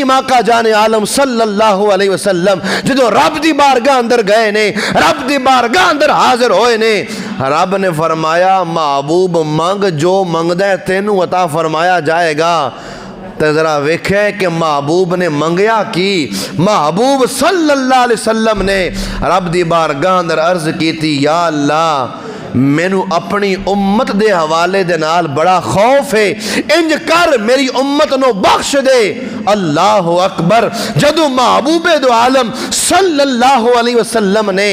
کریم آقا جان عالم صلی اللہ علیہ وسلم جدو رب دی بارگاہ اندر گئے نے، رب دی بارگاہ اندر حاضر ہوئے نے، رب نے فرمایا محبوب منگ جو منگدہ ہے تینوں عطا فرمایا جائے گا۔ تو ذرا ویکھے کہ محبوب نے منگیا کی، محبوب صلی اللہ علیہ وسلم نے رب دی بارگاہ اندر عرض کی تھی، یا اللہ مینو اپنی امت دے حوالے دے نال بڑا خوف ہے، انج کر میری امت نو بخش دے۔ اللہ اکبر، جدو محبوب دو عالم صلی اللہ علیہ وسلم نے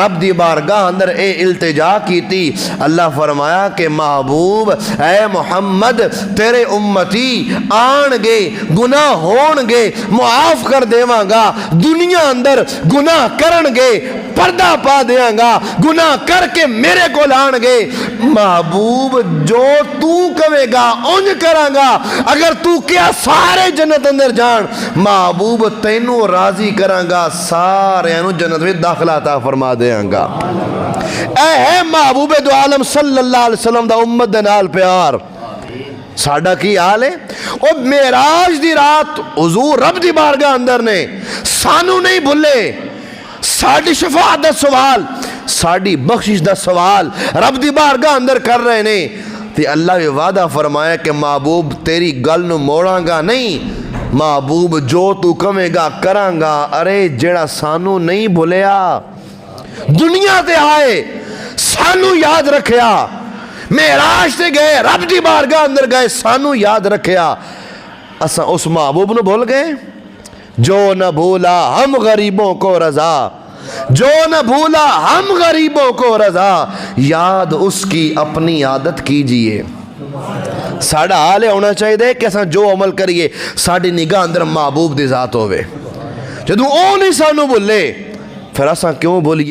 رب دی بارگاہ اندر اے التجا کی تھی، اللہ فرمایا کہ محبوب اے محمد تیرے امتی آن گے، گناہ ہون گے، معاف کر دیواں گا، دنیا اندر گناہ کرن گے، پردہ پا دیاں گا، گناہ کر کے میرے کو لان گے، محبوب جو تو کہے گا انج کراں گا، اگر تو کیا سارے جنت اندر جان، محبوب تینوں راضی کراں گا، سارے انو جنت میں داخلہ عطا فرما دیاں گا۔ اے ہے محبوب دو عالم صلی اللہ علیہ وسلم دا امت دے نال پیار، ساڑھا کی حال ہے؟ او معراج دی رات حضور رب دی بارگاہ اندر نے سانو نہیں بھلے، ساڑھی شفاعت دا سوال، ساڑھی بخشش دا سوال رب دی بارگاہ اندر کر رہے نے، تے اللہ نے وعدہ فرمایا کہ محبوب تیری گل نو موڑاں گا نہیں، محبوب جو تو کمے گا کراں گا۔ ارے جیڑا سانو نہیں بھولیا، دنیا تے آئے سانو یاد رکھیا، معراج تے گئے رب دی بارگاہ اندر گئے سانو یاد رکھیا، اساں اس محبوب نو بھول گئے؟ جو نہ بھولا ہم غریبوں کو رضا، جو نہ بھولا ہم غریبوں کو رضا، یاد اس کی اپنی عادت کیجئے۔ ساڑھا حال ہونا چاہیے دے کہ اساں جو عمل کریے ساڑھی نگاہ اندر محبوب دی ذات ہوئے، جدوں او نہیں سانو بھولے پھر اساں کیوں بھولیے؟